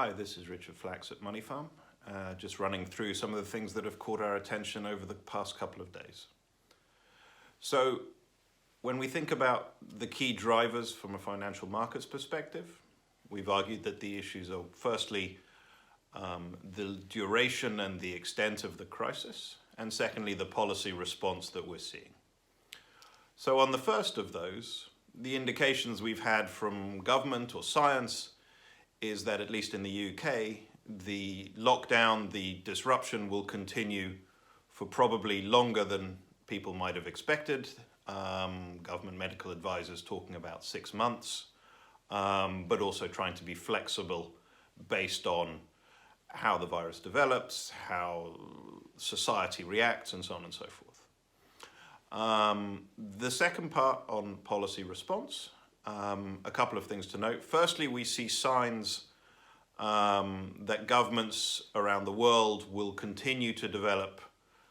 Hi, this is Richard Flax at Money Farm, just running through some of the things that have caught our attention over the past couple of days. So when we think about the key drivers from a financial markets perspective, we've argued that the issues are firstly the duration and the extent of the crisis, and secondly the policy response that we're seeing. So on the first of those, the indications we've had from government or science is that at least in the UK, the lockdown, the disruption will continue for probably longer than people might have expected. Government medical advisors talking about 6 months, but also trying to be flexible based on how the virus develops, how society reacts, and so on and so forth. The second part on policy response, a couple of things to note. Firstly, we see signs that governments around the world will continue to develop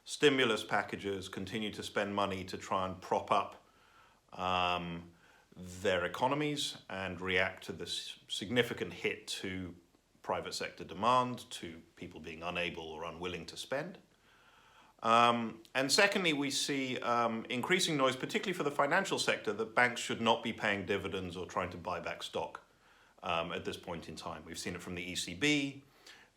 stimulus packages, continue to spend money to try and prop up their economies and react to this significant hit to private sector demand, to people being unable or unwilling to spend. And secondly, we see increasing noise, particularly for the financial sector, that banks should not be paying dividends or trying to buy back stock at this point in time. We've seen it from the ECB,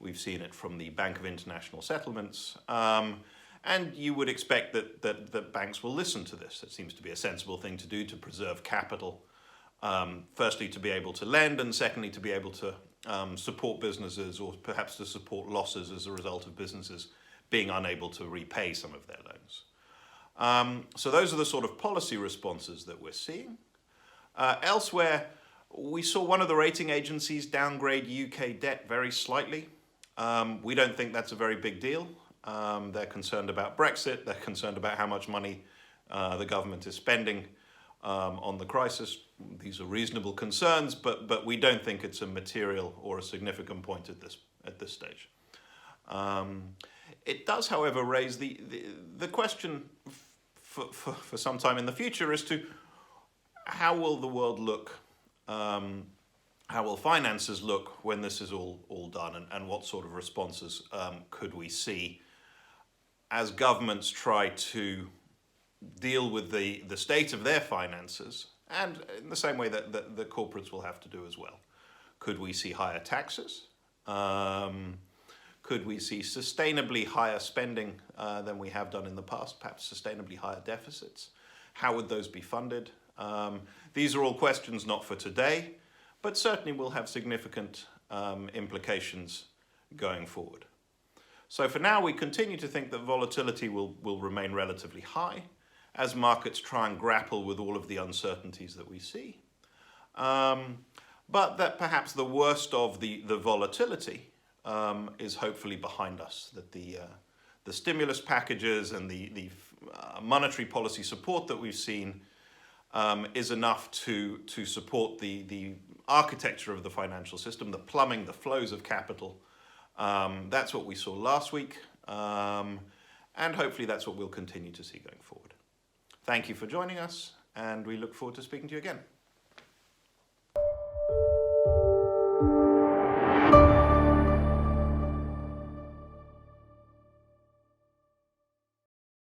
we've seen it from the Bank of International Settlements, and you would expect that banks will listen to this. It seems to be a sensible thing to do to preserve capital, firstly to be able to lend, and secondly to be able to support businesses, or perhaps to support losses as a result of businesses being unable to repay some of their loans. So those are the sort of policy responses that we're seeing. Elsewhere, we saw one of the rating agencies downgrade UK debt very slightly. We don't think that's a very big deal. They're concerned about Brexit, they're concerned about how much money the government is spending on the crisis. These are reasonable concerns, but we don't think it's a material or a significant point at this stage. It does, however, raise the question for some time in the future as to how will the world look, how will finances look when this is all done, and what sort of responses could we see as governments try to deal with the state of their finances, and in the same way that the corporates will have to do as well. Could we see higher taxes? Could we see sustainably higher spending than we have done in the past, perhaps sustainably higher deficits? How would those be funded? These are all questions not for today, but certainly will have significant implications going forward. So for now, we continue to think that volatility will remain relatively high as markets try and grapple with all of the uncertainties that we see. But that perhaps the worst of the volatility is hopefully behind us, that the stimulus packages and the monetary policy support that we've seen is enough to support the architecture of the financial system, the plumbing, the flows of capital. That's what we saw last week, and hopefully that's what we'll continue to see going forward. Thank you for joining us, and we look forward to speaking to you again.